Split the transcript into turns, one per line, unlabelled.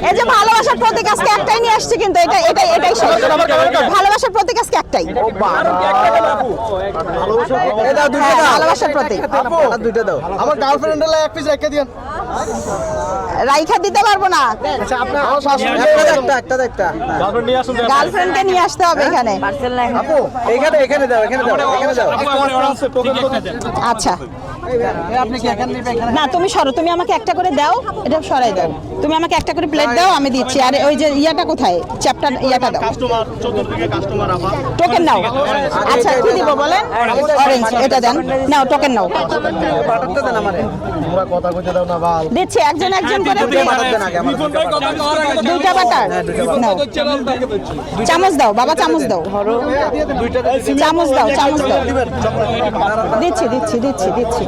এই যে ভালোবাসার প্রতীক আজকে একটাই নিয়ে আসছি, কিন্তু এটাই শেষ। ভালোবাসার প্রতীক আজকে একটাই। ভালোবাসার প্রতীক
দুইটা দাও। আমার গার্লফ্রেন্ডের এক পিস রেখে দিন।
রাইখা দিতে পারবো না,
আচ্ছা আপনার একটা
গার্লফ্রেন্ডকে নিয়ে আসতে হবে এখানে।
আপু এখানে দাও।
আচ্ছা
আপনি কি এখানে নেবেন? এখানে
না, তুমি সরো, তুমি আমাকে একটা করে দাও, এটা সরাই দাও। তুমি আমাকে একটা করে প্লেট দাও, আমি দিচ্ছি। আর ওই যে ইয়াটা কোথায়, চ্যাপ্টার ইয়াটা দাও,
কাস্টমার চতুর্দিকে কাস্টমার আবার
টোকেন নাও। আচ্ছা কি দিব বলেন? অরেঞ্জ, এটা দেন, নাও টোকেন নাও।
বাটারটা দেন আমারে। তোমরা কথা কইতে দাও না বাল।
দিচ্ছি একজন একজন করে
বাটার দেন আগে আমার।
দুইটা বাটার নাও। চামচ দাও বাবা, চামচ দাও,
দুইটা
চামচ দাও, চামচ দাও। দিচ্ছি দিচ্ছি দিচ্ছি দিচ্ছি।